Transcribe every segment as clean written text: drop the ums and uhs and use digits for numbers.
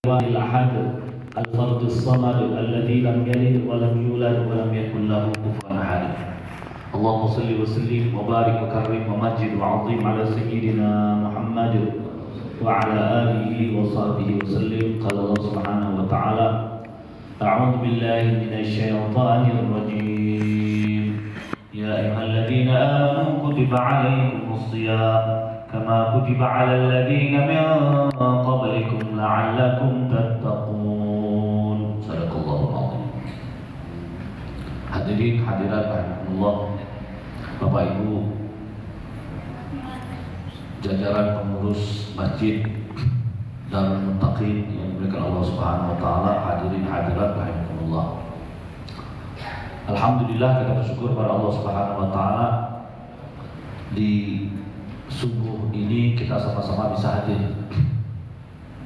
الأحد الفرد الصمد الذي لم يلد ولم يولد ولم يكن له كفوا أحد. اللهم صل وسلم وبارك وكرم ومجد وعظيم على سيدنا محمد وعلى آله وصحبه وسلم. قال الله سبحانه وتعالى: أعوذ بالله من الشيطان الرجيم. يا أيها الذين آمنوا كتب عليكم الصيام كما كتب على الذين من قبلكم لعلكم تتقون. Sadaqallahul Azim. Hadirin hadirat rahimakumullah, Bapak Ibu jajaran pengurus masjid Darul Muttaqin yang dimuliakan Allah Subhanahu wa taala, hadirin hadirat rahimakumullah. Alhamdulillah, kita bersyukur pada Allah Subhanahu wa taala di subuh ini kita sama-sama bisa hadir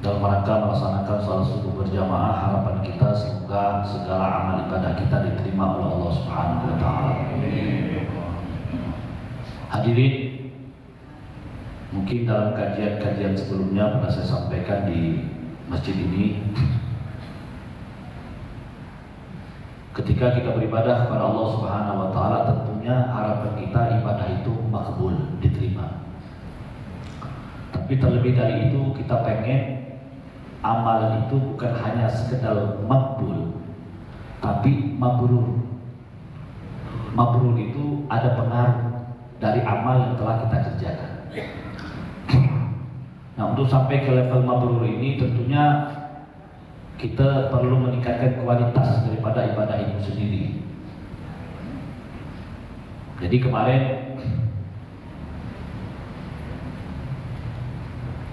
dalam rangka melaksanakan salat subuh berjamaah. Harapan kita semoga segala amal ibadah kita diterima oleh Allah Subhanahu wa taala. Hadirin, mungkin dalam kajian-kajian sebelumnya pernah saya sampaikan di masjid ini, ketika kita beribadah kepada Allah Subhanahu wa taala, tentunya harapan kita ibadah itu makbul, diterima. Tapi terlebih dari itu, kita pengen amalan itu bukan hanya sekedar makbul, tapi mabrur. Mabrur itu ada pengaruh dari amal yang telah kita kerjakan. Nah, untuk sampai ke level mabrur ini tentunya kita perlu meningkatkan kualitas daripada ibadah itu sendiri. Jadi kemarin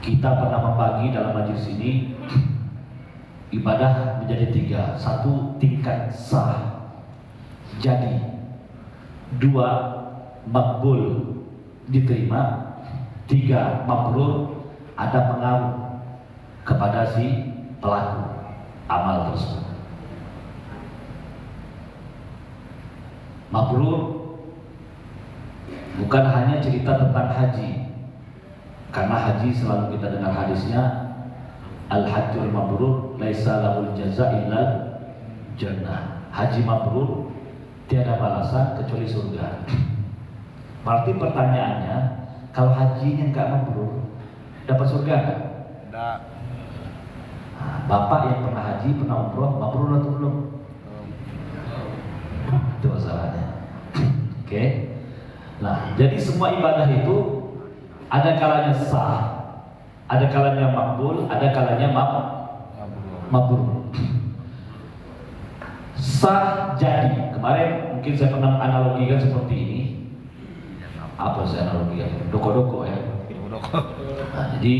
kita pernah membagi dalam majelis ini ibadah menjadi 3. 1, tingkat sah, jadi. 2, makbul, diterima. 3, mabrur, ada pengaruh kepada si pelaku amal tersebut. Mabrur bukan hanya cerita tentang haji, karena haji selalu kita dengar hadisnya, al-hajjul mabrur laisa lahul jaza illal jannah. Haji mabrur tiada balasan kecuali surga. Berarti pertanyaannya, kalau hajinya enggak mabrur, dapat surga enggak? Enggak. Nah, Bapak yang pernah haji, pernah umroh, mabrur atau belum? Itu masalahnya. Oke. Nah, jadi semua ibadah itu ada kalanya sah, ada kalanya makbul, ada kalanya mabrur. Sah jadi. Kemarin mungkin saya pernah analogikan seperti ini. Apa saya analogikan? Doko-doko ya. Nah, jadi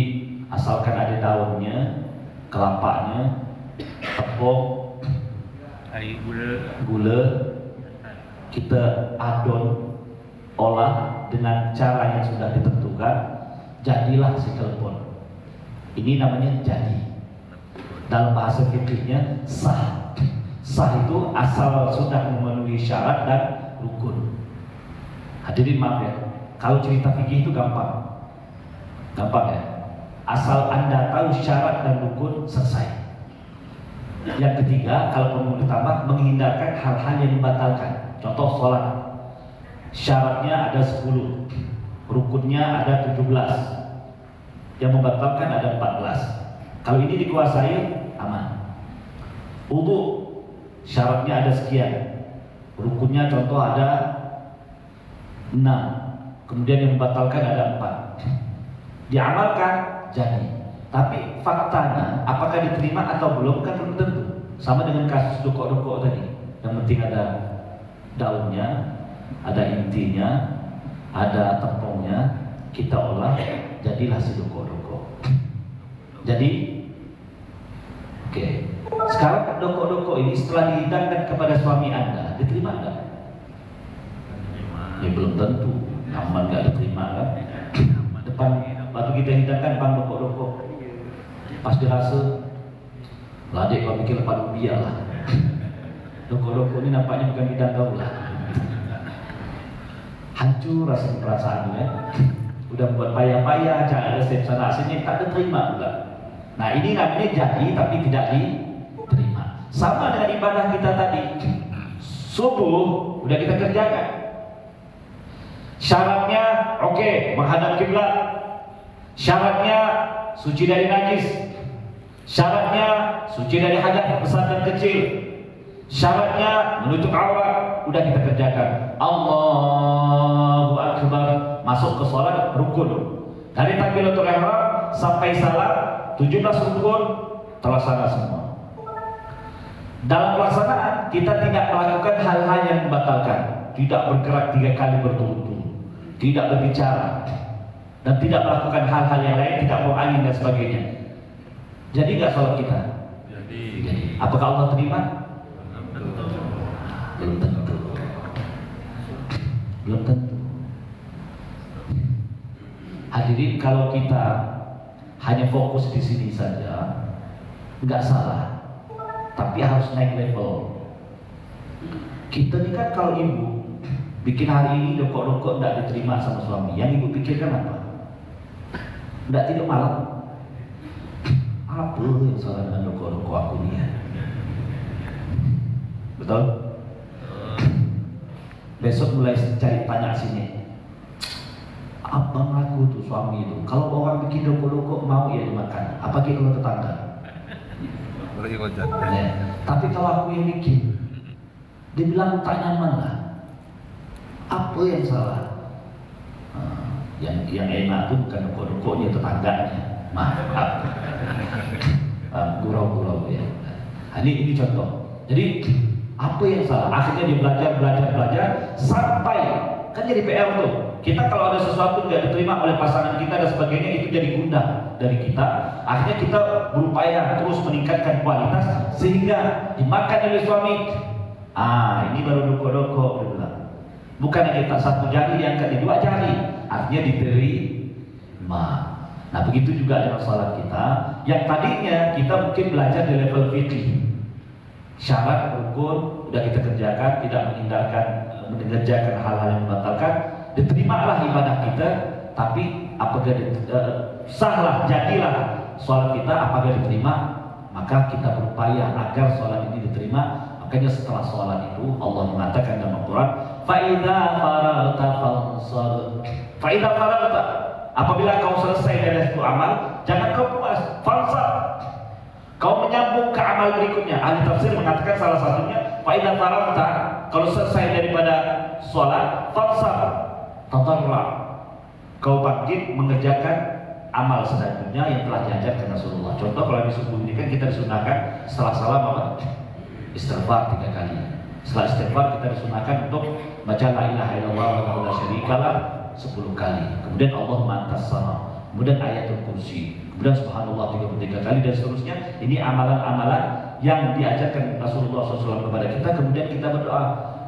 asalkan ada daunnya, kelapanya, tepung, gula, kita adon, olah dengan cara yang sudah ditentukan, jadilah si kelpon. Ini namanya jadi. Dalam bahasa fikihnya sah. Sah itu asal sudah memenuhi syarat dan rukun. Hadirin maaf ya, kalau cerita fikih itu gampang ya. Asal Anda tahu syarat dan rukun, selesai. Yang ketiga, kalau perlu ditambah, menghindarkan hal-hal yang membatalkan. Contoh sholat, syaratnya ada 10, rukunnya ada 17, yang membatalkan ada 14. Kalau ini dikuasai, aman. Wudu, syaratnya ada sekian, rukunnya contoh ada 6, kemudian yang membatalkan ada 4. Diamalkan, jadi. Tapi faktanya apakah diterima atau belum kan belum tentu. Sama dengan kasus doko-doko tadi. Yang penting ada daunnya, ada intinya, ada tepungnya, kita olah, jadilah si doko-doko. Jadi, oke. Sekarang doko-doko ini setelah dihidangkan kepada suami Anda, diterima enggak? Ya belum tentu. Aman enggak diterima kan? Depan waktu kita hidangkan depan doko-doko, pas dirasa, lah dek kau pikir lepas biar lah. Doko-doko ini nampaknya bukan hidang kau lah. Hancur rasa perasaannya, udah buat payah-payah, jangan ada step sana sini, tak ada terima pula. Nah ini namanya jadi tapi tidak diterima. Sama dengan ibadah kita tadi. Subuh udah kita kerjakan. Syaratnya oke, menghadap kiblat. Syaratnya suci dari najis. Syaratnya suci dari hadas besar dan kecil. Syaratnya menutup aurat, udah kita kerjakan. Allahu Akbar, masuk ke sholat rukun. Dari takbiratul ihram sampai salat 17 rukun terlaksana semua. Dalam pelaksanaan kita tidak melakukan hal-hal yang membatalkan, tidak bergerak 3 kali berturut-turut, tidak berbicara, dan tidak melakukan hal-hal yang lain, tidak mau angin dan sebagainya. Jadi nggak sholat kita? Jadi. Apakah Allah terima? Belum tentu. Belum tentu. Hadirin, kalau kita hanya fokus di sini saja, nggak salah. Tapi harus naik level. Kita ini kan kalau ibu bikin hari ini rokok-rokok nggak diterima sama suami, yang ibu pikirkan apa? Nggak tidur malam. Apa yang salah dengan rokok-rokok aku ni ya? Betul? Besok mulai cari tanya sini. Abang aku tuh suami itu, kalau orang bikin rokok-rokok mau ya dimakan. Apalagi kalau tetangga. Ya. Tapi kalau aku yang bikin, dia bilang tak nyaman lah. Apa yang salah? Yang enak tuh bukan rokok-rokoknya, tetangganya. Maaf. Gurau-gurau ya. Ini contoh. Jadi apa yang salah? Akhirnya dia belajar sampai kan jadi PR tuh. Kita kalau ada sesuatu nggak diterima oleh pasangan kita dan sebagainya, itu jadi gundah dari kita. Akhirnya kita berupaya terus meningkatkan kualitas sehingga dimakan oleh suami. Ini baru rokok-rokok dia bilang. Bukan kita satu jari diangkat di 2 jari, artinya diterima. Nah begitu juga dengan salat kita. Yang tadinya kita mungkin belajar di level fikih, syarat rukun udah kita kerjakan, tidak mengerjakan hal-hal yang membatalkan, diterimalah ibadah kita. Tapi apabila sahlah, jadilah salat kita, apabila diterima, maka kita berupaya agar salat ini diterima. Makanya setelah salat itu Allah mengatakan dalam Al-Quran, فَإِذَا فَرَغْتَ فَانْصَبْ. فَإِذَا فَرَغْتَ, apabila kau selesai dari satu amal, jangan kau puas, fansab, kau menyambung ke amal berikutnya. Ahli tafsir mengatakan salah satunya faidah faragta, kalau selesai daripada sholat, fansab, tatarra, kau bangkit mengerjakan amal selanjutnya yang telah diajarkan Rasulullah. Contoh kalau di subuh ini kan kita disunahkan setelah salam apa? Istighfar 3 kali. Setelah istighfar kita disunahkan untuk baca la ilaha illallah wa la syarikalah 10 kali. Kemudian Allahumma antas salam. Kemudian ayatul kursi. Kemudian subhanallah 33 kali dan seterusnya. Ini amalan-amalan yang diajarkan Rasulullah SAW kepada kita. Kemudian kita berdoa,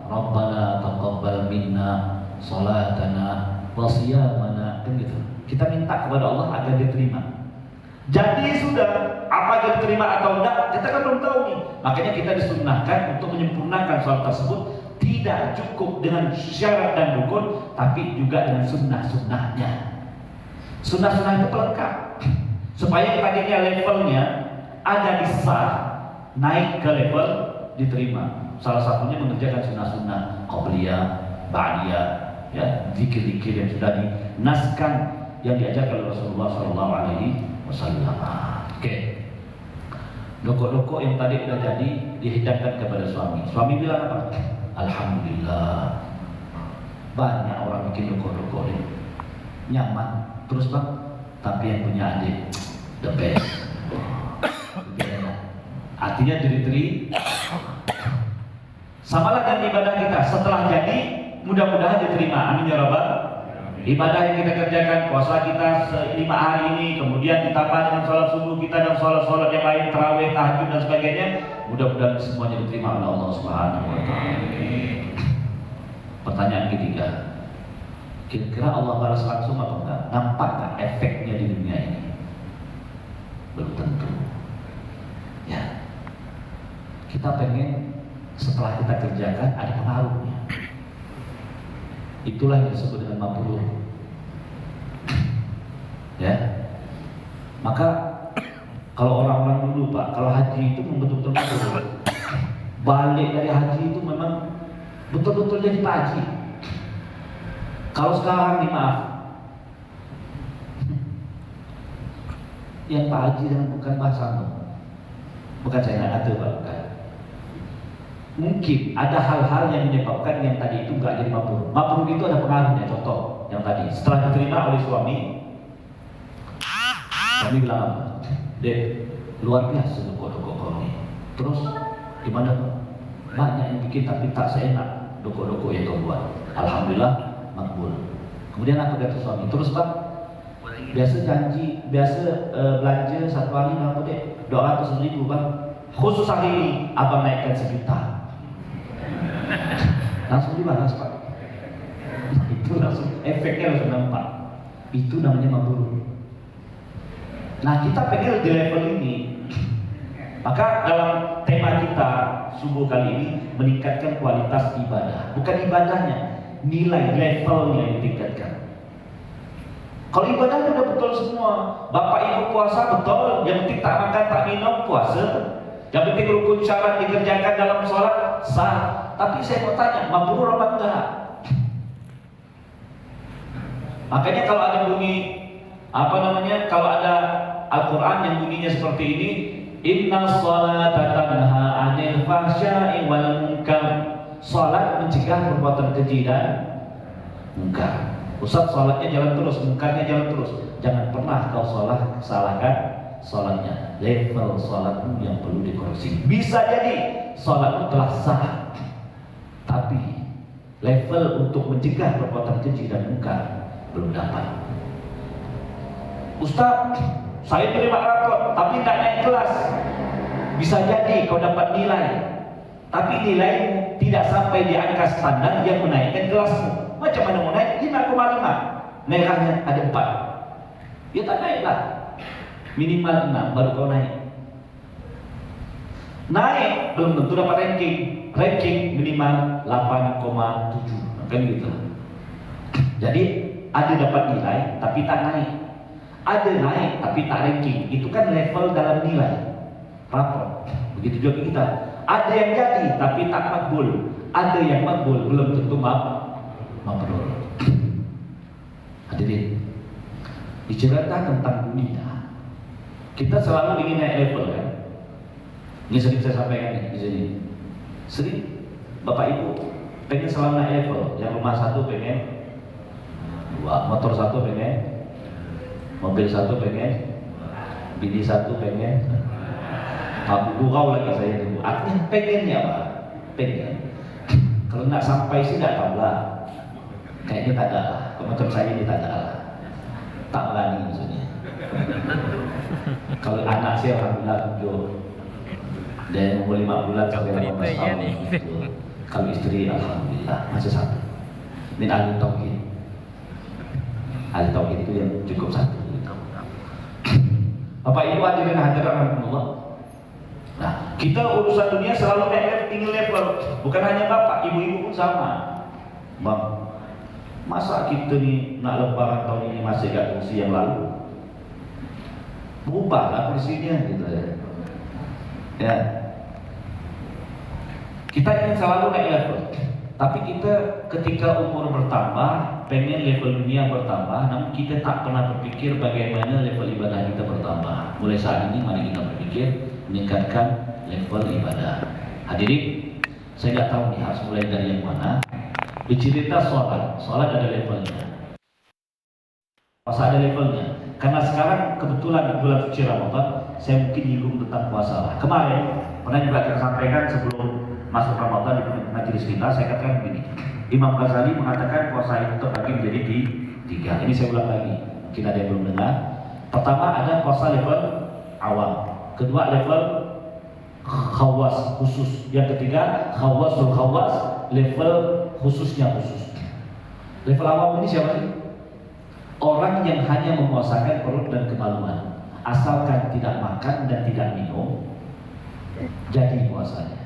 Rabbana taqabbal minna salatana wa siyamana, dan gitu. Kita minta kepada Allah agar diterima. Jadi sudah, apa yang diterima atau enggak, kita kan belum tahu nih. Makanya kita disunnahkan untuk menyempurnakan sholat tersebut tidak cukup dengan syarat dan rukun, tapi juga dengan sunnah-sunnahnya. Sunnah-sunnah itu pelengkap, supaya yang tadinya levelnya ada di sah, naik ke level diterima. Salah satunya mengerjakan sunnah-sunnah qabliyah, ba'diyah, ya, zikir-zikir yang sudah dinaskan yang diajarkan oleh Rasulullah SAW. Oke. Rokok-rokok yang tadi sudah jadi dihidangkan kepada suami. Suami bilang apa? Alhamdulillah. Banyak orang bikin rokok-rokok ini nyaman terus bang, tapi yang punya adik the best. Artinya diri-diri. Samalah dengan ibadah kita. Setelah jadi, mudah-mudahan diterima. Amin ya rabbal. Ibadah yang kita kerjakan, puasa kita 5 hari ini, kemudian ditambah dengan sholat subuh kita dan sholat-sholat yang lain, tarawih, tahajud dan sebagainya, mudah-mudahan semuanya diterima oleh Allah Subhanahu wa Ta'ala. Pertanyaan ketiga, kira-kira Allah balas langsung atau enggak? Nampak nggak efeknya di dunia ini? Belum tentu. Ya, kita pengen setelah kita kerjakan ada pengaruhnya. Itulah yang disebut dengan mabrur. Ya, maka Kalau orang-orang dulu Pak, kalau haji itu betul-betul balik dari haji itu memang betul-betul jadi Pak Haji. Kalau sekarang nih maaf, yang Pak Haji dan bukan bahasa bukan saya nggak ngatur Pak, bukan. Mungkin ada hal-hal yang menyebabkan yang tadi itu nggak jadi mabrur. Mabrur itu ada pengaruhnya. Contoh yang tadi, setelah diterima oleh suami bilang apa? Dek, luar biasa doko-doko ini. Terus gimana Pak? Banyak yang bikin tapi tak seenak doko-doko yang kau buat. Alhamdulillah makbul. Kemudian apa kata suami? Terus Pak, biasa janji, belanja satu hari berapa dek? 200.000 Pak. Khusus hari ini abang naikkan 1 juta. Langsung dibalas Pak. Itu langsung efeknya langsung nampak. Itu namanya mabrur. Nah kita pengen di level ini. Maka dalam tema kita subuh kali ini meningkatkan kualitas ibadah. Bukan ibadahnya, nilai levelnya yang ditingkatkan. Kalau ibadah sudah betul semua, bapak ibu puasa betul, yang penting tak makan tak minum puasa, yang penting rukun syarat dikerjakan dalam sholat sah. Tapi saya mau tanya, mabrur apa enggak? Makanya kalau ada bunyi kalau ada Al-Quran yang bunyinya seperti ini, Inna sholata tanha 'anil fahsya'i wal munkar. Salat mencegah perbuatan keji dan munkar. Ustaz, salatnya jalan terus, munkarnya jalan terus. Jangan pernah kau salahkan salatnya. Level salatmu yang perlu dikoreksi. Bisa jadi salatmu telah sah, tapi level untuk mencegah perbuatan keji dan munkar belum dapat. Ustaz, saya terima rapor tapi tidak naik kelas. Bisa jadi kau dapat nilai, tapi nilai tidak sampai di angka standar yang menaikkan kelasmu. Macam mana mau naik? 5,5, merahnya ada 4. Ya tak naiklah. Minimal 6 baru kau naik. Naik belum tentu dapat ranking. Ranking minimal 8,7. Kan gitu. Jadi ada dapat nilai tapi tak naik. Ada naik tapi tak ranking. Itu kan level dalam nilai rapor. Begitu juga kita. Ada yang jadi tapi tak makbul. Ada yang makbul belum tentu mabrur. Hadirin, bicara tentang dunia, kita selalu ingin naik level kan. Ini sering saya sampaikan di sini. Sering Bapak Ibu pengen selalu naik level. Yang rumah satu pengen 2, motor satu pengen, mobil satu pengen, bini satu pengen, gurau lagi saya dulu. Artinya pengennya Pak, pengen. Kalau nggak sampai sih nggak tahu lah. Kayaknya tak ada lah. Macam saya ini tak ada lah. Tak berani maksudnya. Kalau anak saya alhamdulillah 7 dan umur 5 bulan sampai 18 tahun. Kalau istri alhamdulillah masih 1. Ini ahli tauhid. Ahli tauhid itu yang cukup 1. Bapak Ibu hadirin hadirat rahimakumullah. Nah, kita urusan dunia selalu tinggi level. Bukan hanya bapak, ibu-ibu pun sama. Bang, masa kita nih nak lebaran tahun ini masih gak kursi yang lalu? Berubahlah kursinya gitu ya. Ya. Kita ingin selalu naik level. Tapi kita ketika umur bertambah, pengen level dunia bertambah, namun kita tak pernah berpikir bagaimana level ibadah kita bertambah. Mulai saat ini mari kita berpikir meningkatkan level ibadah. Hadirin, saya nggak tahu nih harus mulai dari yang mana. Dicerita sholat ada levelnya. Puasa ada levelnya. Karena sekarang kebetulan di bulan suci Ramadan, saya mungkin nyinggung tentang puasa lah. Kemarin pernah juga saya sampaikan sebelum masuk Ramadan di majelis kita, saya katakan begini. Imam Ghazali mengatakan puasa itu terbagi menjadi 3. Ini saya ulang lagi, mungkin ada yang belum dengar. Pertama ada puasa level awam. Kedua level khawas khusus. Yang ketiga khawasul khawas, level khususnya khusus. Level awam ini siapa sih? Orang yang hanya memuasakan perut dan kemaluan, asalkan tidak makan dan tidak minum, jadi puasanya.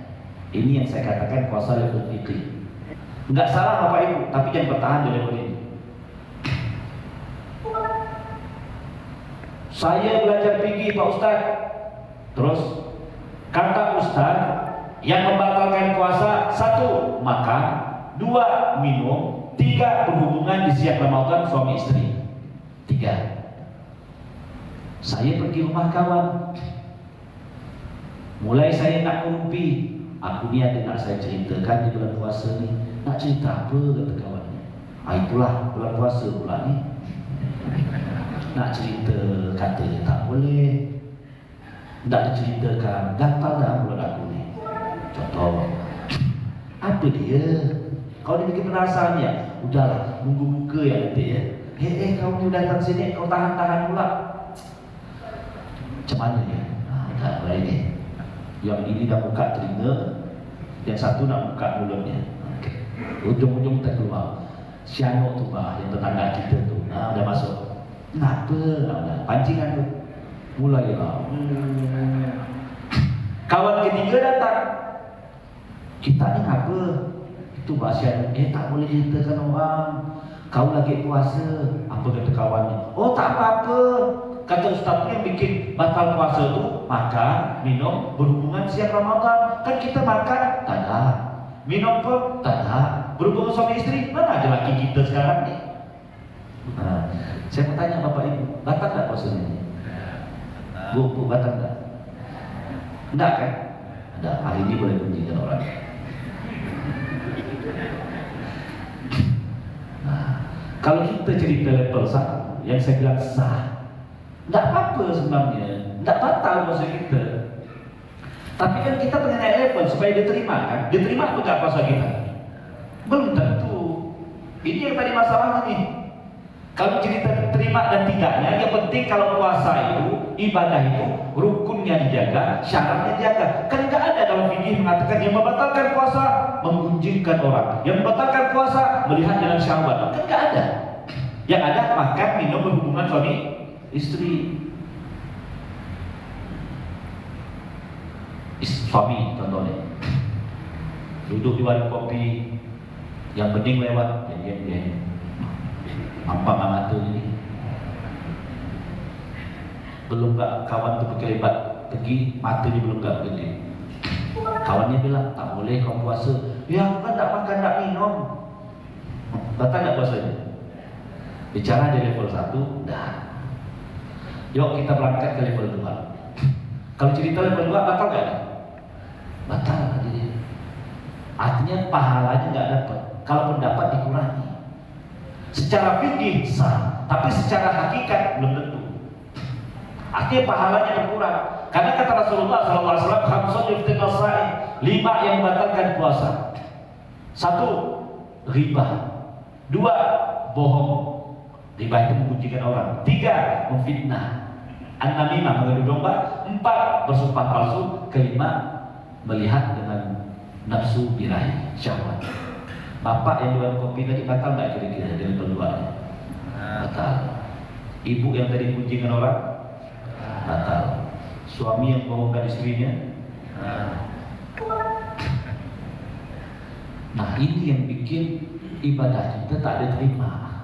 Ini yang saya katakan puasa level fikih. Enggak salah Bapak Ibu, tapi yang bertahan di level ini. Saya belajar fikih Pak Ustaz, Terus kata Ustaz, yang membatalkan puasa: 1. Makan, 2. Minum, 3. Berhubungan di siang Ramadan suami istri. 3. Saya pergi rumah kawan, mulai saya nak ngumpi, aku ni ada nak saya ceritakan di bulan puasa ni. Nak cerita apa, kata kawannya. Itulah bulan puasa pula ni. Nak cerita, katanya tak boleh. Tak diceritakan, gatal dah mulut aku ni. Contoh, apa dia? Kau ni bikin penasaran ya? Udahlah, nunggu buka ya nanti ya. Kau ni datang sini, kau tahan-tahan pula. Macam mana ya? Tak baik ni. Yang ini dah buka telinga, yang satu nak buka mulutnya. Ujung-ujung tak keluar. Sianok tu bah, yang tetangga kita tu, dah masuk. Kenapa? Pancingan tu. Mulailah. Kawan ketiga datang. Kita ni apa? Itu bahasa tak boleh ceritakan orang. Kau lagi puasa. Apa kata kawannya? Oh tak apa-apa. Kata Ustaz yang bikin batal puasa tu makan, minum, berhubungan siang Ramadan. Kan kita makan, tak ada. Minum pun, tak ada. Berhubungan suami istri, mana ada laki kita sekarang ni? Saya mau tanya Bapak Ibu, batal tak puasa ini? Bu, batal tak? Enggak kan? Ada, hari ini boleh kunjungan orang. Kalau kita cerita level 1, yang saya bilang sah, tidak apa-apa sebenarnya, tidak batal puasa kita. Tapi kan kita pengen naik level supaya diterima kan? Diterima atau tidak puasa kita? Belum tentu. Ini yang tadi masalahnya nih. Kalau cerita terima dan tidaknya, yang penting kalau puasa itu, ibadah itu, rukunnya dijaga, syaratnya dijaga. Kan nggak ada dalam fikih mengatakan yang membatalkan puasa menggunjingkan orang, yang membatalkan puasa melihat jalan syahwat. Kan nggak ada. Yang ada makan, minum, berhubungan suami istri. Suami contohnya duduk di warung kopi, yang bening lewat, dia nampak mata ini. Belum gak kawan tu berkelebat pergi, matanya belum gak gede. Kawannya bilang, tak boleh kau puasa. Ya aku kan tak makan, tak minum. Batal gak puasanya? Bicara di level 1, dah. Yuk kita berangkat ke level 2. Kalau cerita level 2, batal gak? Batal. Artinya pahalanya gak dapat. Kalaupun dapat dikurangi. Secara fikih sah, tapi secara hakikat belum tentu. Artinya pahalanya berkurang. Karena kata Rasulullah SAW, khamsun yuftinus shaim, 5 yang membatalkan puasa. 1. Riba. 2. Bohong. Riba itu menguncikan orang. 3. Memfitnah. An-namimah, mengadu domba. 4. Bersumpah palsu. 5. Melihat dengan nafsu birahi, syahwat. Bapak yang jual kopi tadi batal nggak kira-kira dari berduanya? Batal. Ibu yang tadi kunjungan orang? Batal. Suami yang bohongkan istrinya? Nah ini yang bikin ibadah kita tak diterima.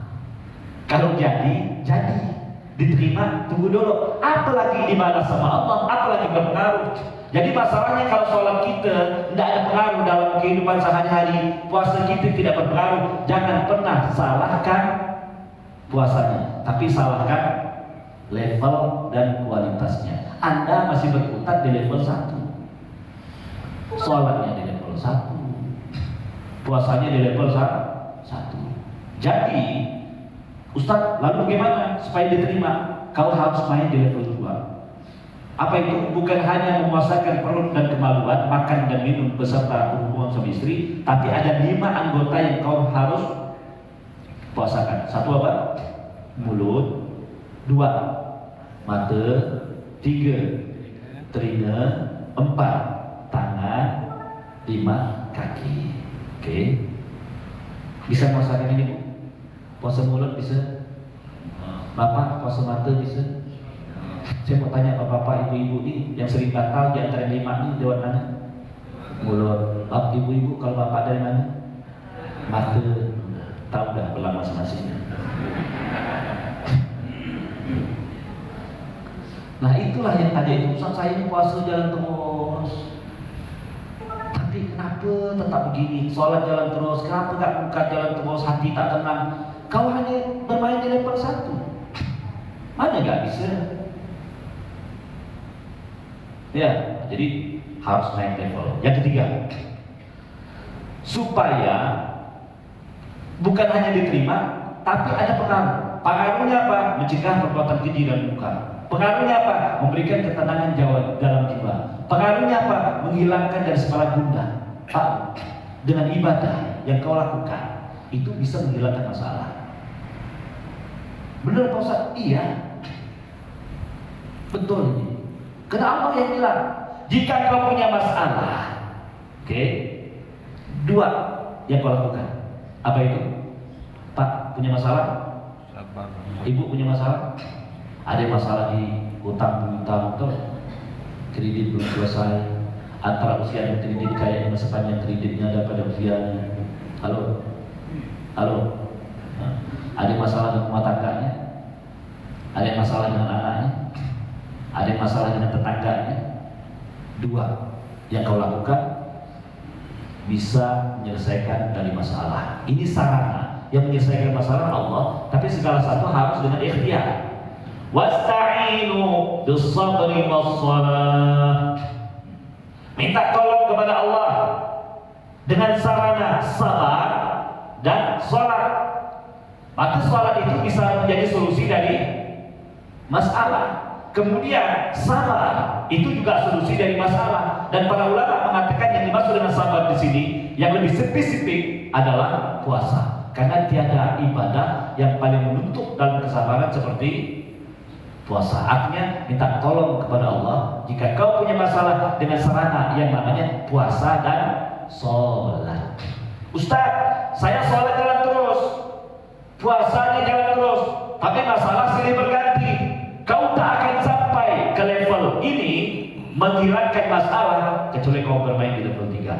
Kalau jadi diterima, tunggu dulu. Apalagi dibalas sama Allah, apalagi berpengaruh. Jadi masalahnya kalau sholat kita tidak ada pengaruh dalam kehidupan sehari-hari, puasa kita tidak berpengaruh, jangan pernah salahkan puasanya, tapi salahkan level dan kualitasnya. Anda masih berkutat di level 1, sholatnya di level 1, puasanya di level 1. Jadi Ustaz, lalu bagaimana supaya diterima? Kau harus main di level 2. Apa itu? Bukan hanya memuasakan perut dan kemaluan, makan dan minum beserta hubungan suami istri, tapi ada 5 anggota yang kau harus puasakan. 1 apa? Mulut. 2 mata. 3 telinga. 4 tangan. 5 kaki. Oke. Bisa puasakan ini Bu? Puasa mulut bisa? Bapak puasa mata bisa? Saya mau tanya bapak-bapak, ibu-ibu nih yang sering batal di antara 5 nih lewat mana? Mulut. Ibu-ibu kalau bapak dari mana? Mata. Tahu dah belah masing-masing. Nah itulah yang tadi itu, Ustaz saya ini puasa jalan terus, tapi kenapa tetap begini? Sholat jalan terus, kenapa tak buka jalan terus, hati tak tenang? Kau hanya bermain di level 1, mana gak bisa? Ya, jadi harus naik level. Yang ketiga, supaya bukan hanya diterima, tapi ada pengaruh. Pengaruhnya apa? Mencegah perbuatan keji dan munkar. Pengaruhnya apa? Memberikan ketenangan dalam jiwa. Pengaruhnya apa? Menghilangkan dari segala gundah. Pak, dengan ibadah yang kau lakukan itu bisa menghilangkan masalah. Benar Pak Ustaz? Iya, betul ini. Karena Allah yang bilang, jika kau punya masalah, oke, 2 yang kau lakukan. Apa itu? Pak, punya masalah? Ibu punya masalah? Ada masalah di hutang-hutang, kredit belum selesai, antara usia dan kredit kayaknya sepanjang kreditnya ada pada usianya. Halo? Ada masalah dengan rumah tangganya? Ada masalah dengan anaknya? Ada masalah dengan tetangganya? 2 yang kau lakukan bisa menyelesaikan dari masalah. Ini sarana yang menyelesaikan masalah Allah, tapi segala satu harus dengan ikhtiar. Wasta'inu bis-sabri was-shalah. Minta tolong kepada Allah dengan sarana sabar dan sholat. Maka sholat itu bisa menjadi solusi dari masalah. Kemudian sabar itu juga solusi dari masalah. Dan para ulama mengatakan yang dimaksud dengan sabar di sini yang lebih spesifik adalah puasa. Karena tiada ibadah yang paling menuntut dalam kesabaran seperti puasa. Artinya minta tolong kepada Allah jika kau punya masalah dengan sarana yang namanya puasa dan sholat. Ustaz, saya sholat jalan terus, puasanya jalan terus, tapi masalah silih berganti. Kau tak akan sampai ke level ini menghilangkan masalah kecuali kau bermain di level 3.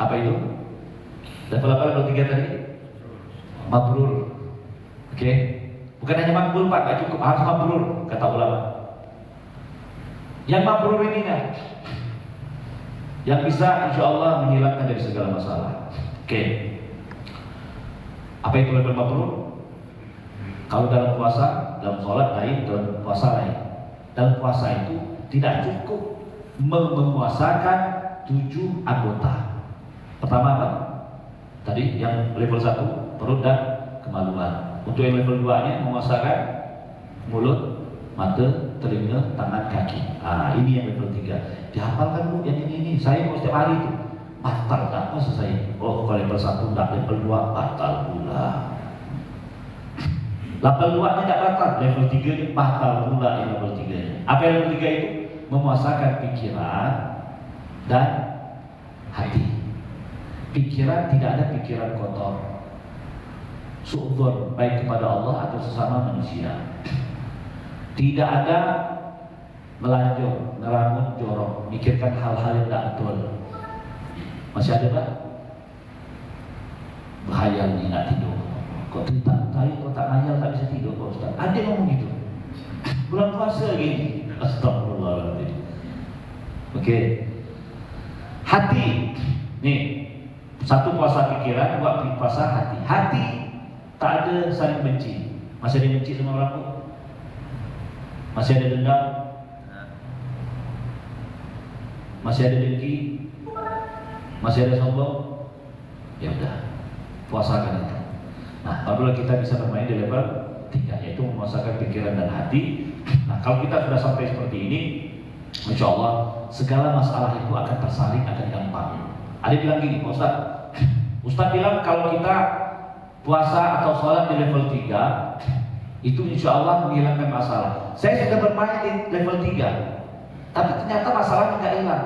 Apa itu? Level apa? Level 3 tadi? Mabrur. Oke? Bukan hanya makbul Pak, gak cukup, harus mabrur, kata ulama. Yang mabrur ini kan yang bisa insya Allah menghilangkan dari segala masalah. Oke. Apa itu level mabrur? Kalau dalam puasa, dalam sholat lain, dalam puasa lain. Dalam puasa itu tidak cukup menguasakan 7 anggota. Pertama apa? Tadi yang level 1, perut dan kemaluan. Untuk yang level 2-nya menguasakan mulut, mata, telinga, tangan, kaki. Ini yang level 3. Dihafalkan Bu yang ini. Saya mau setiap hari itu. Batal tak masa saya. Oh, kalau level 1 enggak, level 2 batal pula. Level 2-nya tidak batal, level 3-nya batal pula yang level 3-nya. Apa yang level 3 itu? Memuasakan pikiran dan hati. Pikiran tidak ada pikiran kotor, suudzon baik kepada Allah atau sesama manusia. Tidak ada melanjut, ngeramun, jorok, mikirkan hal-hal yang tidak betul. Masih ada Pak? Bahaya nih nggak tidur. Kok cerita tadi kok tak ngayal tak bisa tidur Pak Ustaz? Ada yang ngomong gitu. Bulan puasa gini. Astagfirullahaladzim. Oke. Hati. Nih. 1 puasa pikiran, 2 puasa hati. Hati tak ada saling benci. Masih ada yang benci sama orang tuh? Masih ada dendam? Masih ada dengki? Masih ada sombong? Ya udah, puasakan itu. Nah, barulah kita bisa bermain di level 3, yaitu memuasakan pikiran dan hati. Nah, kalau kita sudah sampai seperti ini, insya Allah segala masalah itu akan tersaring, akan gampang. Ada bilang gini, Ustaz bilang kalau kita puasa atau sholat di level 3 itu insya Allah menghilangkan masalah. Saya sudah bermain di level 3, tapi ternyata masalahnya nggak hilang.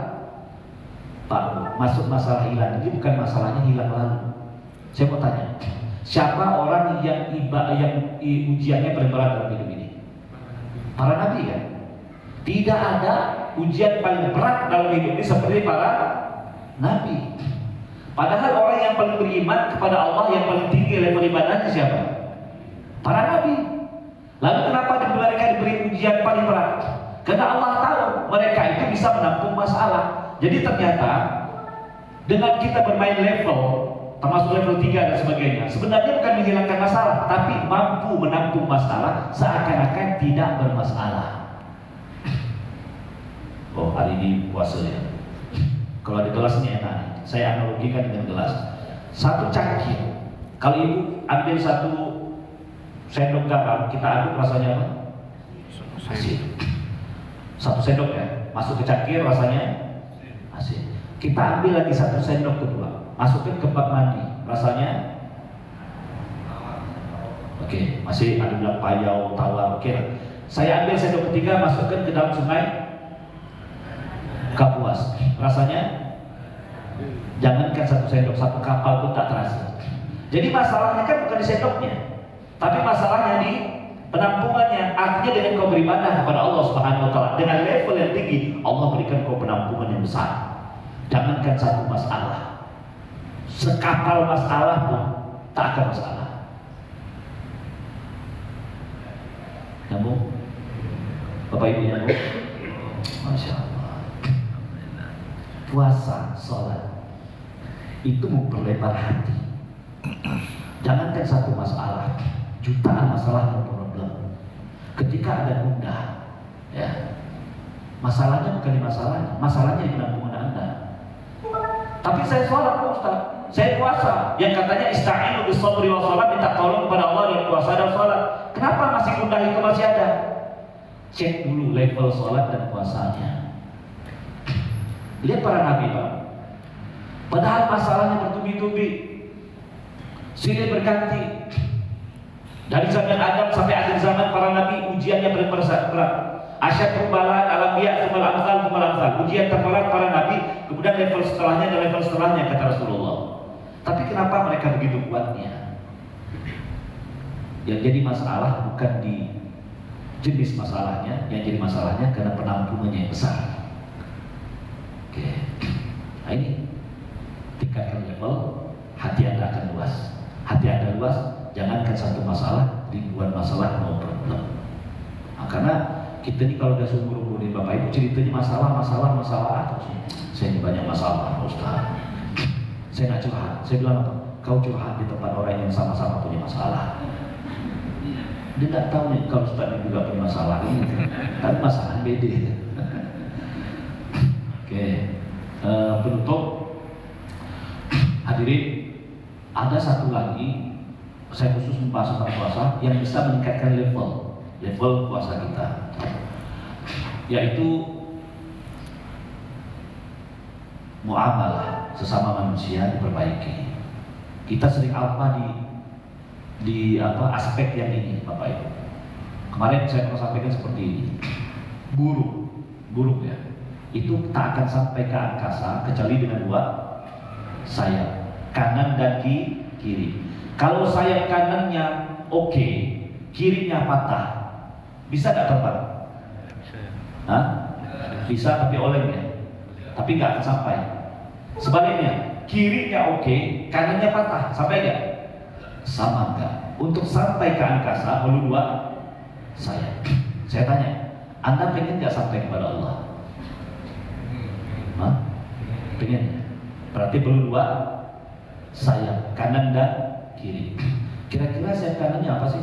Pak, masuk masalah hilang ini bukan masalahnya hilang lalu. Saya mau tanya, siapa orang yang ujiannya paling berat dalam hidup ini? Para nabi kan? Tidak ada ujian paling berat dalam hidup ini seperti para nabi. Padahal orang yang paling beriman kepada Allah, yang paling tinggi level ibadahnya siapa? Para nabi. Lalu kenapa mereka diberi ujian paling berat? Karena Allah tahu mereka itu bisa menampung masalah. Jadi ternyata dengan kita bermain level, termasuk level 3 dan sebagainya, sebenarnya bukan menghilangkan masalah, tapi mampu menampung masalah seakan-akan tidak bermasalah. Oh, hari ini puasa ya. Kalau di gelas ini enak. Saya analogikan dengan gelas. Satu cangkir. Kalau ibu ambil satu sendok garam, kita aduk rasanya apa? Asin. Satu sendok ya, masuk ke cangkir rasanya asin. Kita ambil lagi satu sendok kedua, masukin ke bak mandi, rasanya oke, masih ada bilang payau, tawar, oke lah. Saya ambil sendok ketiga, masukkan ke dalam sungai Kapuas, rasanya jangankan satu sendok, satu kapal pun tak terasa. Jadi masalahnya kan bukan di sendoknya, tapi masalahnya di penampungannya. Artinya dengan kau beribadah kepada Allah Subhanahu wa taala dengan level yang tinggi, Allah berikan kau penampungan yang besar. Jangankan satu masalah, sekapal masalah pun tak akan masalah. Nyambung? Bapak Ibu nyambung? Masya Allah. Puasa, sholat itu memperlebar hati. Jangankan satu masalah, jutaan masalah dan problem. Ketika ada gundah, ya, masalahnya bukan di masalahnya, masalahnya di penampungan Anda. Tapi saya sholat Pak Ustaz, saya puasa, yang katanya ista'inu bis-sabri wa sholat, minta tolong kepada Allah dengan puasa dan sholat. Kenapa masih gundah itu masih ada? Cek dulu level sholat dan puasanya. Lihat para nabi Pak, padahal masalahnya bertubi-tubi, silih berganti. Dari zaman Adam sampai akhir zaman para nabi ujiannya berat. Asyad rumbalan alam biak tumal amsal. Ujian terberat para nabi, kemudian level setelahnya dan level setelahnya kata Rasulullah. Tapi kenapa mereka begitu kuatnya? Yang jadi masalah bukan di jenis masalahnya, yang jadi masalahnya karena penampungannya yang besar. Oke. Nah ini tingkatkan level, hati Anda akan luas. Hati Anda luas, jangankan satu masalah, ribuan masalah no problem. Nah, karena kita ini kalau udah seumur-umur ini Bapak Ibu ceritanya masalah terus. Saya ini banyak masalah Ustaz. Saya nggak curhat. Saya bilang apa? Kau curhat di tempat orang yang sama-sama punya masalah. Dia nggak tahu nih kalau Ustaz ini juga punya masalah ini. Tapi masalah beda. Oke. Penutup hadirin, ada satu lagi saya khusus membahas tentang puasa yang bisa meningkatkan level puasa kita, yaitu muamalah sesama manusia diperbaiki. Kita sering alpa di aspek yang ini Bapak Ibu. Kemarin saya pernah sampaikan seperti ini. Burung ya, itu tak akan sampai ke angkasa kecuali dengan dua sayap, kanan dan kiri. Kalau sayap kanannya oke, kirinya patah, bisa nggak terbang? Hah? Bisa tapi oleng ya, tapi nggak akan sampai. Sebaliknya, kirinya oke, kanannya patah, sampai nggak? Sama nggak? Untuk sampai ke angkasa perlu dua sayap. Saya tanya, Anda pengen nggak sampai kepada Allah? Hah? Pengen? Berarti perlu dua sayap, kanan dan kiri. Kira-kira sayap kanannya apa sih?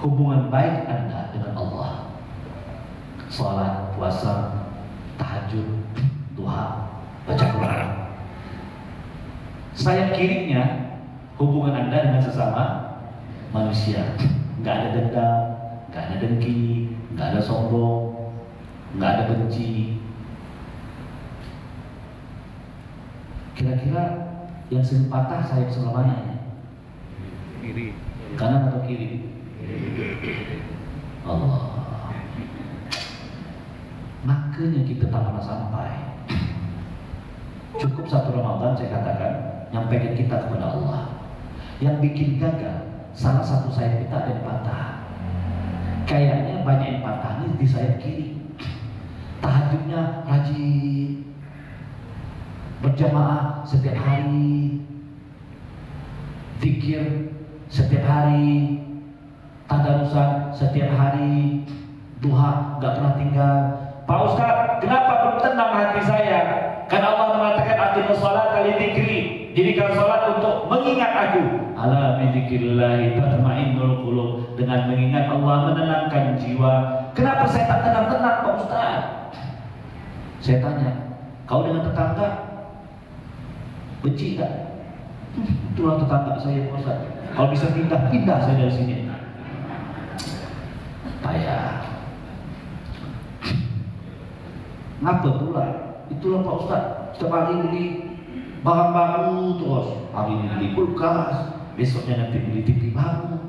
Hubungan baik Anda dengan Allah. Sholat, puasa, tahajud, duha, baca Quran. Sayap kirinya hubungan Anda dengan sesama manusia. Nggak ada dendam, nggak ada dengki, nggak ada sombong, nggak ada benci. Kira-kira yang sering patah sayap sebelah mana? Kiri. Kanan atau kiri? Allah. Makanya kita tak pernah sampai. Cukup satu Ramadan saya katakan nyampaikan kita kepada Allah. Yang bikin gagal salah satu sayap kita ada yang patah. Kayaknya banyak yang patah nih di sayap kiri. Tahajudnya rajin, berjamaah setiap hari, zikir setiap hari, tadarusan setiap hari, duha nggak pernah tinggal. Pak Ustaz, kenapa belum tenang hati saya? Karena Allah mengatakan aqimus sholata li dzikri. Dirikan salat untuk mengingat aku. Ala bi dzikrillah tatmainnul qulub. Dengan mengingat Allah menenangkan jiwa. Kenapa saya tak tenang-tenang Pak Ustaz? Saya tanya, kau dengan tetangga benci tak? Itulah tetangga saya Pak Ustaz. Kalau bisa pindah saya dari sini. Payah. Ngapa pula? Itulah Pak Ustaz, setiap hari beli bahan baru terus. Hari ini beli kulkas, besoknya nanti beli TV baru.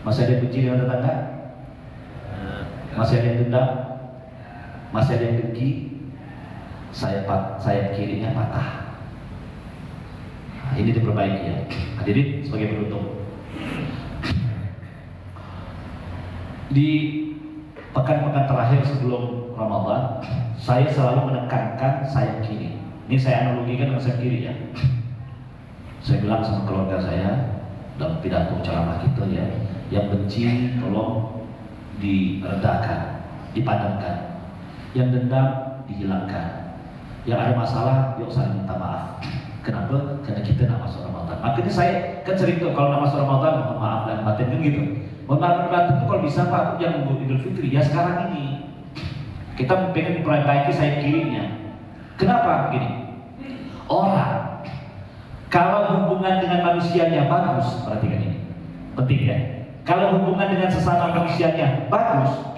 Masih ada yang benci dengan tetangga? Masih ada yang dendam? Masih ada yang dengki? Sayap kirinya patah. Nah, ini diperbaiki ya. Hadirin sebagai penutup. Di pekan-pekan terakhir sebelum Ramadan, saya selalu menekankan sayap kiri. Ini saya analogikan dengan sayap kiri ya. Saya bilang sama keluarga saya dalam pidato ceramah kita ya, yang benci tolong diredakan, dipadamkan. Yang dendam dihilangkan. Yang ada masalah yuk saling minta maaf. Kenapa? Karena kita nak masuk Ramadan. Makanya saya kan sering tuh kalau nak masuk Ramadan mohon maaf dan batin kan gitu. Mohon maaf dan batin itu kalau bisa Pak jangan nunggu Idul Fitri ya sekarang ini. Kita pengen memperbaiki sayap kirinya. Kenapa begini? Orang kalau hubungan dengan manusianya bagus, perhatikan ini, penting ya. Kalau hubungan dengan sesama manusianya bagus,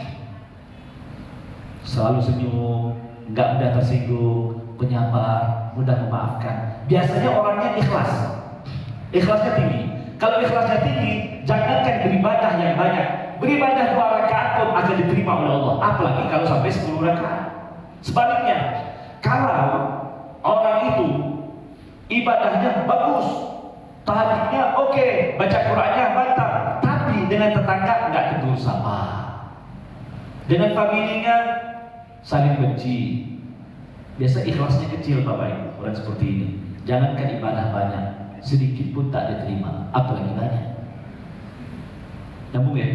selalu senyum, nggak mudah tersinggung, penyabar, mudah memaafkan. Biasanya orangnya ikhlas, ikhlasnya tinggi. Kalau ikhlasnya tinggi, jangankan beribadah yang banyak, beribadah 2 rakaat pun akan diterima oleh Allah. Apalagi kalau sampai 10 rakaat. Sebaliknya, kalau orang itu ibadahnya bagus, tahajudnya oke, baca Qur'annya mantap, tapi dengan tetangga nggak tegur sapa, dengan familinya saling benci. Biasa ikhlasnya kecil Bapak Ibu, orang seperti ini. Jangankan ibadah banyak, sedikit pun tak diterima, apalagi banyak. Nyambung ya?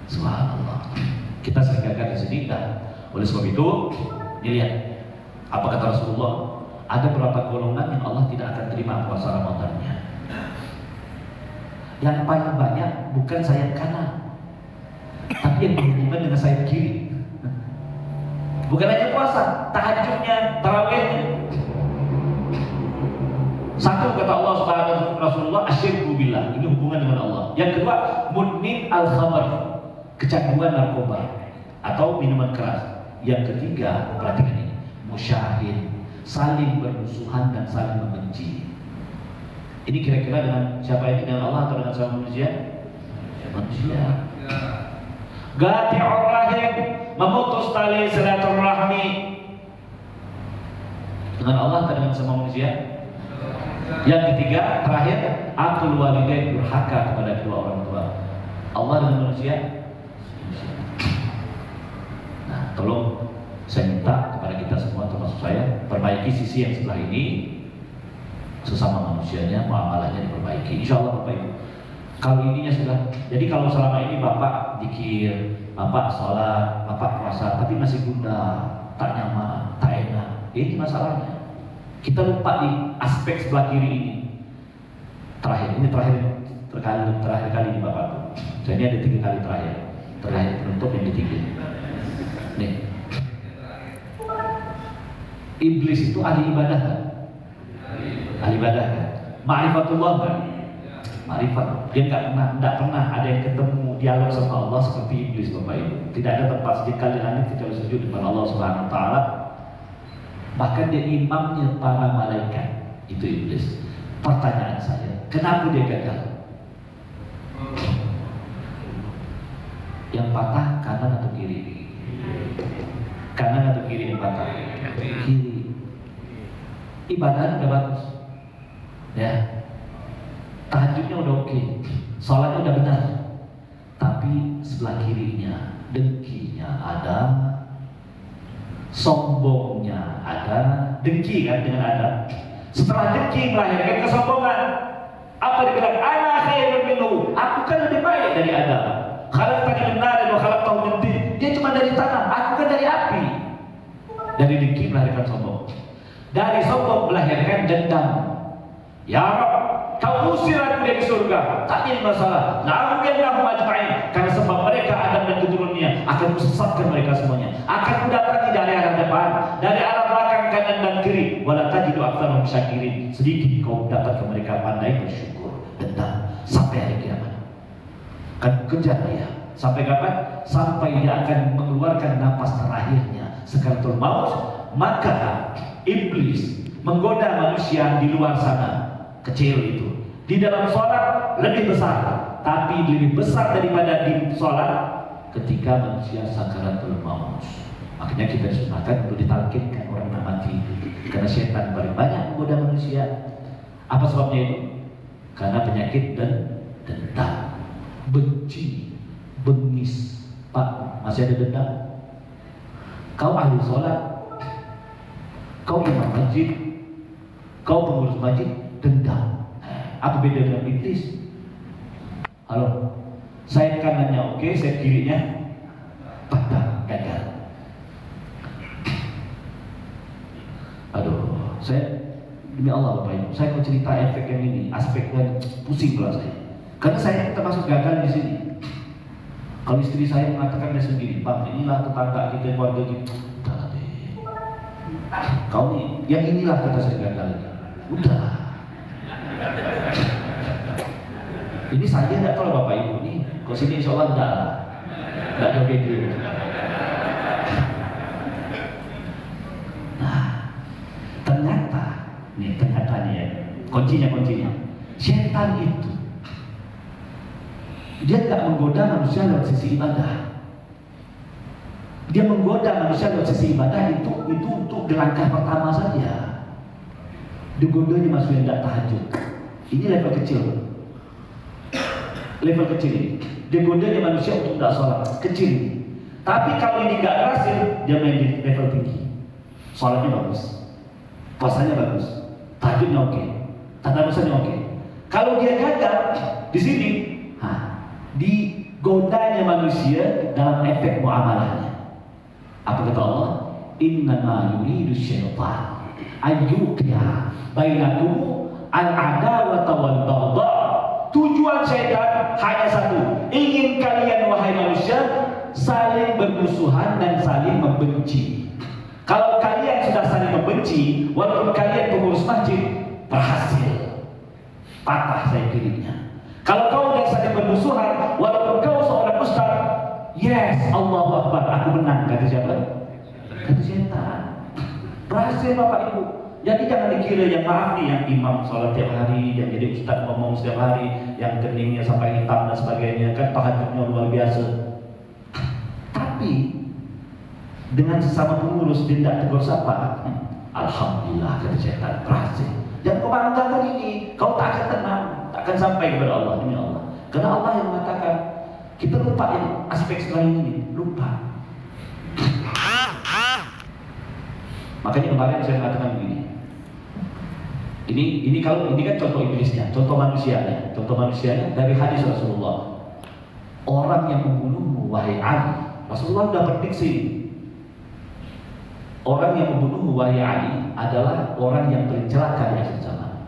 Subhanallah. Kita sering gagal di sini dah. Oleh sebab itu, dilihat apa kata Rasulullah. Ada beberapa golongan yang Allah tidak akan terima puasa Ramadannya. Yang paling banyak bukan sayap kanan, tapi yang berhubungan dengan sayap kiri. Bukan hanya puasa, tahajudnya, tarawihnya. Satu kata Allah Subhanahu Rasulullah asyirku billah, ini hubungan dengan Allah. Yang kedua, mudmin al-khamar, kecanduan narkoba atau minuman keras. Yang ketiga, perhatikan ini, musyahid, saling bermusuhan dan saling membenci. Ini kira-kira dengan siapa ini? Dengan Allah atau dengan sama manusia? Manusia. Gati'ur rahim, memutus tali silaturahmi. Dengan Allah atau dengan sama manusia? Yang ketiga, terakhir, aqul walidain, durhaka kepada kedua orang tua. Allah dan manusia. Nah, tolong saya minta kepada kita semua, termasuk saya, perbaiki sisi yang sebelah ini. Sesama manusianya, muamalahnya diperbaiki. Insya Allah Bapak Ibu. Kalau ininya sudah, jadi kalau selama ini Bapak zikir, Bapak sholat, Bapak puasa, tapi masih gundah, tak nyaman, tak enak, ini masalahnya. Kita lupa di aspek sebelah kiri ini. Ini terakhir kali ini Bapak. Jadi ada 3 kali terakhir penutup yang ketiga. Nih, iblis itu ahli ibadah kan? Ahli ibadah kan? Ma'rifatullah kan? Ma'rifat. Dia tidak pernah ada yang ketemu dialog sama Allah seperti iblis Bapak Ibu. Tidak ada tempat sujud kali langit kecuali sujud depan Allah Subhanahu Wa Taala. Bahkan dia imamnya para malaikat. Itu iblis. Pertanyaan saya, kenapa dia gagal? Yang patah kanan atau kiri? Kanan atau kiri yang patah? Kiri. Ibadah udah bagus, ya. Tahajudnya udah oke, sholatnya udah benar, tapi sebelah kirinya dengkinya ada, sombongnya ada, dengki kan dengan ada. Setelah dengki melahirkan kesombongan. Apa dia bilang? Ana khairun minhu. Aku kan lebih baik dari Adam. Khalaqtani min narin wa khalaqtahu min tin. Dia cuma dari tanah, aku kan dari api. Dari dengki melahirkan sombong. Dari sombong melahirkan dendam. Ya Rabb, kau usir aku dari surga. Tak jadi masalah. La'amiyannahum ajma'in. Karena sebab mereka Adam dan keturunannya akan kusesatkan mereka semuanya. Akan kudatangi dari arah depan, dari arah belakang, kanan dan kiri. Wala tajidu aktsarahum syakirin. Sedikit kau dapat mereka pandai bersyukur. Dendam sampai hari kiamat. Kan kejar dia. Sampai kapan? Sampai dia akan mengeluarkan napas terakhirnya, sekaratul maut. Maka iblis menggoda manusia di luar sana. Kecil itu. Di dalam sholat lebih besar, tapi lebih besar daripada di sholat ketika manusia sakaratul maut. Makanya kita disunahkan untuk ditalkinkan orang nak mati, karena setan paling banyak menggoda manusia. Apa sebabnya itu? Karena penyakit dan dendam, benci, bengis. Pak, masih ada dendam? Kau ahli sholat, kau imam masjid, kau pengurus masjid, dendam. Apa beda dengan iblis? Halo, saya kanannya oke, saya kirinya patah, gagal. Aduh, saya demi Allah Bapak Ibu, saya kalau cerita efek yang ini, aspek yang pusing pula saya. Karena saya termasuk gagal di sini. Kalau istri saya mengatakan dia sendiri, Pak, inilah tetangga kita, keluarga kita. Udah deh. Kau nih, yang inilah kata saya gagal. Udah. Ini saya tidak tahu Bapak Ibu nih. Kalau sini insya Allah tidak joget dulu. Nah, ternyata nih ya, kuncinya. Setan itu dia tidak menggoda manusia lewat sisi ibadah. Dia menggoda manusia lewat sisi ibadah itu untuk di langkah pertama saja. Digodanya manusia yang tidak tahajud. Ini level kecil. Digodanya manusia untuk tidak sholat, kecil. Tapi kalau ini nggak berhasil, dia main di level tinggi. Sholatnya bagus, puasanya bagus, tahajudnya oke, tadarusannya oke. Kalau dia gagal di sini, digodanya manusia dalam efek muamalahnya. Apa kata Allah? Innama yuridu syaitan ayyuqiya bainakum al-adawata wal baghdha. Tujuan syaitan hanya satu, ingin kalian wahai manusia saling bermusuhan dan saling membenci. Kalau kalian sudah saling membenci, walaupun kalian pengurus masjid, berhasil, patah saya kirinya. Kalau kau sudah saling bermusuhan, walaupun kau seorang ustaz, yes, Allahu Akbar, aku menang. Kata siapa? Kata syaitan. Berhasil Bapak Ibu. Jadi jangan dikira yang maaf nih, yang imam sholat tiap hari, yang jadi ustaz ngomong setiap hari, yang keningnya sampai hitam dan sebagainya, kan tahajudnya luar biasa. Tapi dengan sesama pengurus dia tidak tegur sapa, alhamdulillah kata syaitan, berhasil. Dan kau banggakan ini, kau tak akan tenang, tak akan sampai kepada Allah, demi Allah. Karena Allah yang mengatakan, kita lupa yang aspek selain ini, lupa. Makanya kemarin saya mengatakan begini. Ini kan contoh iblisnya, contoh manusianya dari hadis Rasulullah. Orang yang membunuhmu wahai Ali, Rasulullah sudah prediksi. Orang yang membunuhmu wahai Ali adalah orang yang tercelaka di akhir zaman.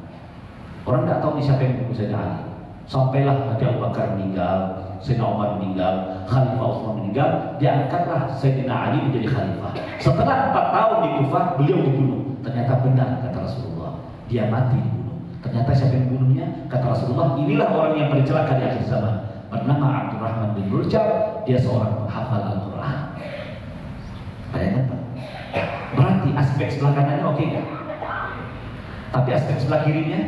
Orang tidak tahu siapa yang membunuh Sayyidina Ali. Sampailah Abu Bakar meninggal, Sayyidina Umar meninggal, Khalifah Utsman meninggal, diangkatlah Sayyidina Ali menjadi khalifah. Setelah 4 tahun di Kufah, beliau dibunuh. Ternyata benar kata Rasulullah, dia mati dibunuh. Ternyata siapa yang membunuhnya? Kata Rasulullah, inilah orang yang tercelaka di akhir zaman. Bernama Abdurrahman bin Muljam, dia seorang penghafal Al-Quran. Bayangkan Pak. Berarti aspek sebelah kanannya oke nggak? Tapi aspek sebelah kirinya,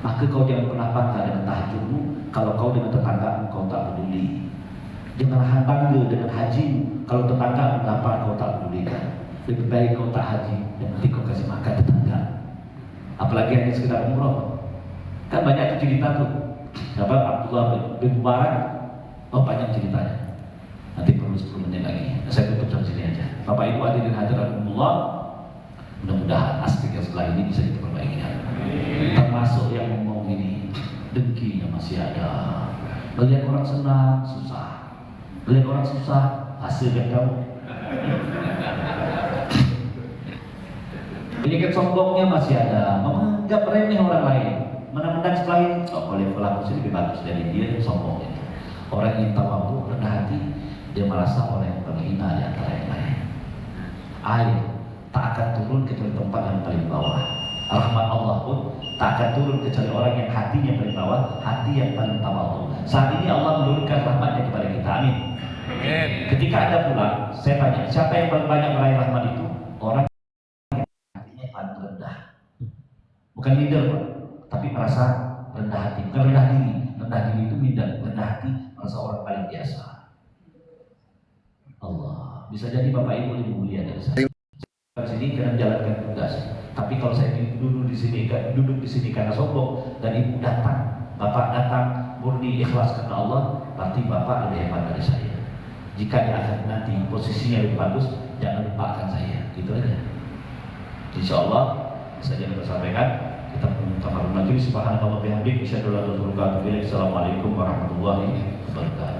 maka kau jangan pernah bangga dengan tahajudmu. Kalau kau dengan tetangga kau tak peduli. Janganlah bangga dengan haji. Kalau tetangga lapar kau tak pedulikan. Lebih baik kau tak haji dan nanti kau kasih makan tetangga. Apalagi hanya sekedar umroh. Kan banyak cerita tuh. Siapa? Abdullah bin Mubarak. Oh banyak ceritanya. Nanti perlu 10 menit lagi. Saya tutup sampai sini aja. Bapak Ibu hadirin hadirat Allah. Mudah-mudahan aspek yang sebelah ini bisa kita perbaiki. masih ada. Melihat orang senang, susah. Melihat orang susah, hasil yang kamu. Penyakit sombongnya masih ada, menganggap remeh orang lain. Menang-menang setelah ini, oh boleh pelaku sih lebih bagus dari dia, sombong itu. Orang yang tawadhu, rendah hati, dia merasa orang yang terhina di antara yang lain. Air tak akan turun kecuali tempat yang paling bawah. Rahmat Allah pun tak akan turun kecuali orang yang hatinya paling bawah, hati yang paling tawadhu. Saat ini Allah menurunkan rahmatnya kepada kita. Amin. Ketika Anda pulang, saya tanya, siapa yang paling banyak meraih rahmat itu? Orang yang hatinya paling rendah. Bukan minder, Pak, tapi merasa rendah hati. Bukan rendah diri. Rendah diri itu minder, rendah hati merasa orang paling biasa. Allah, bisa jadi Bapak Ibu lebih mulia dari saya. Sini karena menjalankan tugas. Tapi kalau saya duduk di sini karena sombong dan ibu datang, bapak datang murni ikhlas karena Allah, berarti bapak lebih hebat dari saya. Jika di akhir nanti posisinya lebih bagus, jangan lupakan saya. Gitu aja. Insya Allah saja yang kita sampaikan. Kita bertafakur lagi. Subhanallah bihamdihi, asyhadu an la ilaha illa anta, astaghfiruka wa atubu ilaik. Assalamualaikum warahmatullahi wabarakatuh.